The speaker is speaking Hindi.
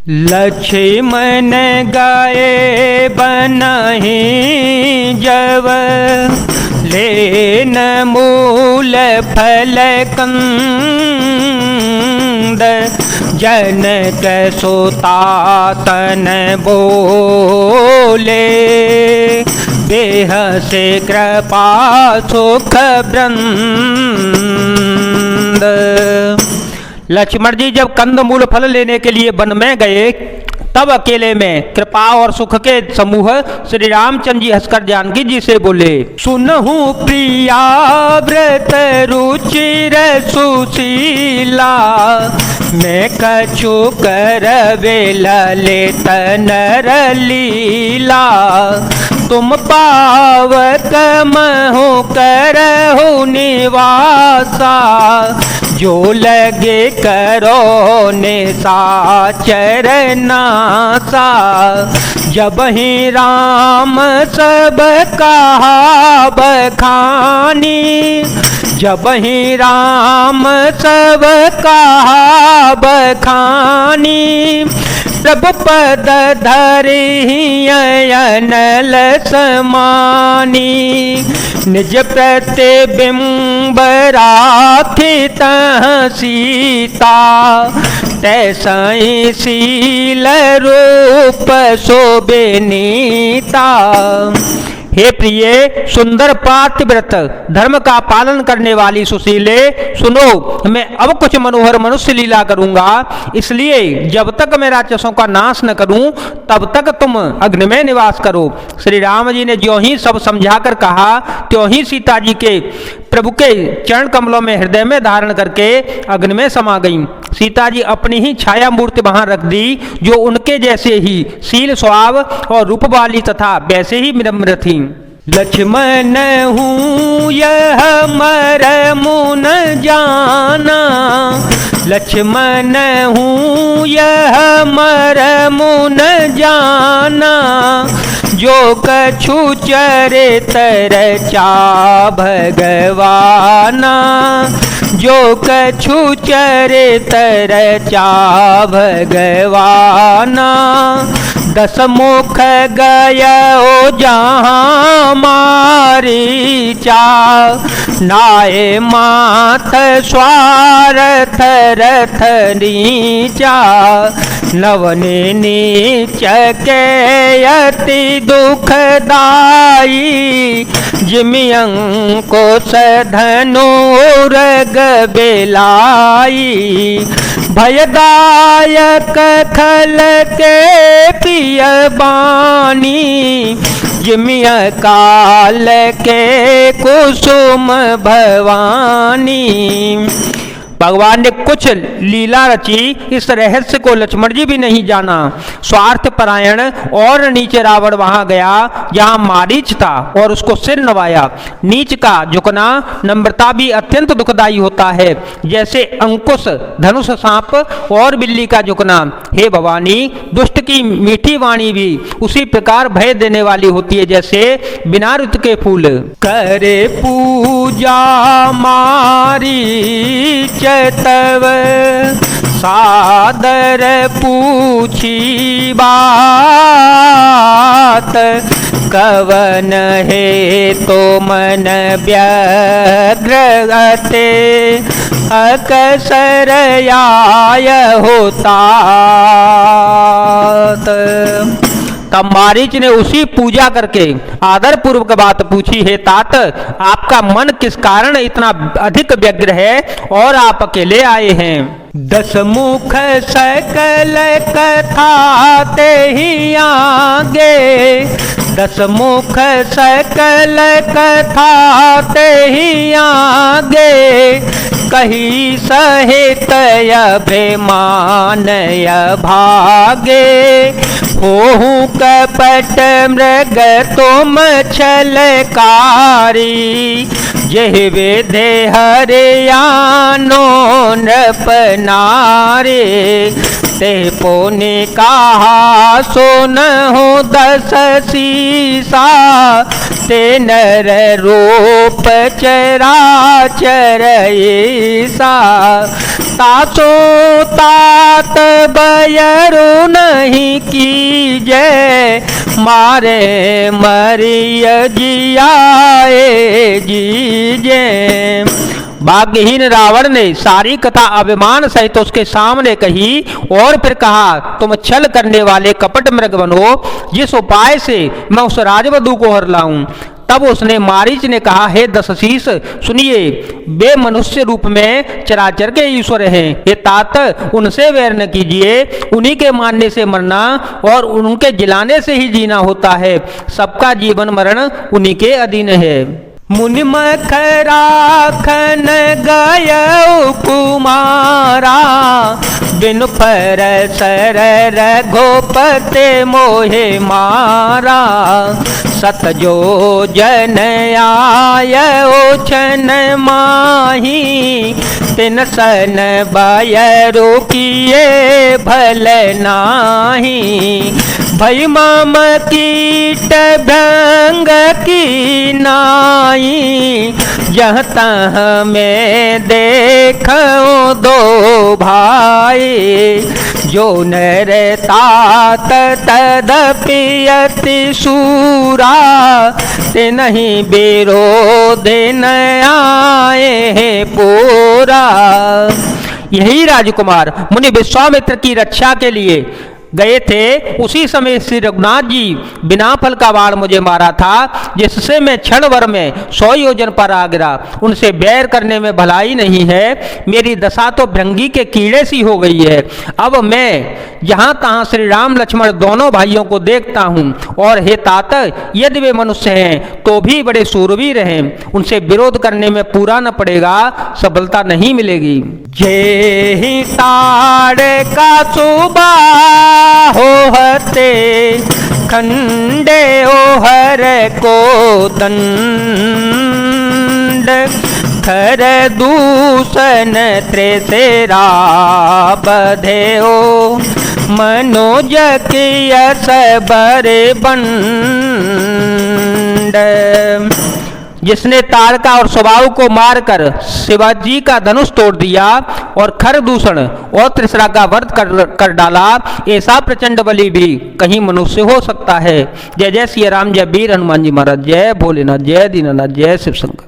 लक्ष्मण गए बनहि जब लेन मूल फल कंद जनक सुता तन बोले देह से कृपा सुख वृंद। लक्ष्मण जी जब कंदमूल फल लेने के लिए वन में गए तब अकेले में कृपा और सुख के समूह श्री रामचंद्र जी हंसकर जानकी जी से बोले, सुनहु प्रिया व्रत रुचिर सुशीला मैं कछु करवे ललित नर लीला तुम पावक महु करहु निवासा जो लगे करो निशाचर नासा। जब ही राम सब कहा बखानी जब ही राम सब कहा बखानी प्रभु पद धरि अनल समानी निज प्रतिबिंब राखित सीता तैसाई शील रूप शोभिनीता। हे प्रिय सुंदर पातिव्रत धर्म का पालन करने वाली सुशीले सुनो, मैं अब कुछ मनोहर मनुष्य लीला करूंगा, इसलिए जब तक मैं राक्षसों का नाश न करूं तब तक तुम अग्नि में निवास करो। श्री राम जी ने ज्यों ही सब समझाकर कहा त्यों ही सीता जी के प्रभु के चरण कमलों में हृदय में धारण करके अग्नि में समा गईं। सीता जी अपनी ही छाया मूर्ति वहां रख दी जो उनके जैसे ही शील स्वभाव और रूप वाली तथा वैसे ही विनम्र थी। लक्ष्मण हूँ यह मरमु न जाना लक्ष्मण हूँ यह मरमु न जाना जो कछु चरित रचा भगवाना जो कछु चरित रचा भगवाना। दस मुख गयो जहाँ मारीचा नाये माथ स्वार्थ रथ नीचा नवने नीच के अति दुखदाई जिमि अंकुश धनुरग बेलाई भयदायक खल के पिय बानी जिमि काल के कुसुम भवानी। भगवान ने कुछ लीला रची, इस रहस्य को लक्ष्मण जी भी नहीं जाना। स्वार्थ परायण और नीचे रावण वहां गया जहां मारीच था और उसको सिर नवाया। नीच का झुकना नम्रता भी अत्यंत दुखदायी होता है, जैसे अंकुश धनुष सांप और बिल्ली का झुकना। हे भवानी, दुष्ट की मीठी वाणी भी उसी प्रकार भय देने वाली होती है जैसे बिना ऋतु के फूल। करे पूजा मारी तव सादर पूछी बात कवन है तो मन व्यग्र अते अकसर आय होता। तब मारीच ने उसी पूजा करके आदर पूर्वक बात पूछी, है तात आपका मन किस कारण इतना अधिक व्यग्र है और आप अकेले आए हैं। दस मुख सकल कथा ते ही आगे दस मुख सकल कथा ते ही आगे कही सहित अभिमान भागे होहु कपट मृग तुम छलकारी जह विधे हरियानो नृप नारे ते पुनि कहा सुनहु दस सीसा ते नर रूप चराचर ऐसा तासो तात बयरुन नहीं कीजे, मारे मरिय जियाए जीजे। भाग्यहीन रावण ने सारी कथा अभिमान सहित उसके सामने कही और फिर कहा, तुम छल करने वाले कपट मृग बनो, जिस उपाय से मैं उस राजवधू को हर लाऊं। तब उसने मारीच ने कहा, हे दशशीष सुनिए, वे मनुष्य रूप में चराचर के ईश्वर हैं। हे तात, उनसे वैर न कीजिए, उन्हीं के मानने से मरना और उनके जिलाने से ही जीना होता है। सबका जीवन मरण उन्हीं के अधीन है। मुनि मख राखन गय कुमारा, बिन फर सर रघुपते मोहे मारा। सत जो जन आय ओछन माही, तिन सन बय रोकिए भल नाही। भई माम कीट भंग की नाई, जहाँ तहाँ में देखो दो भाई। जो नर तात तदपि अति शूरा, ते नहीं विरोध न आए पूरा। यही राजकुमार मुनि विश्वामित्र की रक्षा के लिए गए थे। उसी समय श्री रघुनाथ जी बिना फल का बाण मुझे मारा था, जिससे मैं क्षण भर में 100 योजन पर आ गिरा। उनसे बैर करने में भलाई नहीं है, मेरी दशा तो भृंगी के कीड़े सी हो गई है। अब मैं जहाँ तहाँ श्री राम लक्ष्मण दोनों भाइयों को देखता हूँ, और हे तात, यदि वे मनुष्य हैं तो भी बड़े शूरवीर हैं। उनसे विरोध करने में पूरा न पड़ेगा, सफलता नहीं मिलेगी। जे ही ताड़ का सुबा होहते, खंडे ओहर को दंड। खर दूषण त्रेसेरा बधेओ, मनोज की यस बरे बंड। जिसने ताड़का और स्वभाव को मारकर शिवाजी का धनुष तोड़ दिया और खरदूषण और त्रिसरा का वध कर डाला, ऐसा प्रचंड बलि भी कहीं मनुष्य हो सकता है। जय जय श्री राम, जय वीर हनुमान जी महाराज, जय भोलेनाथ, जय दीनानाथ, जय शिव शंकर।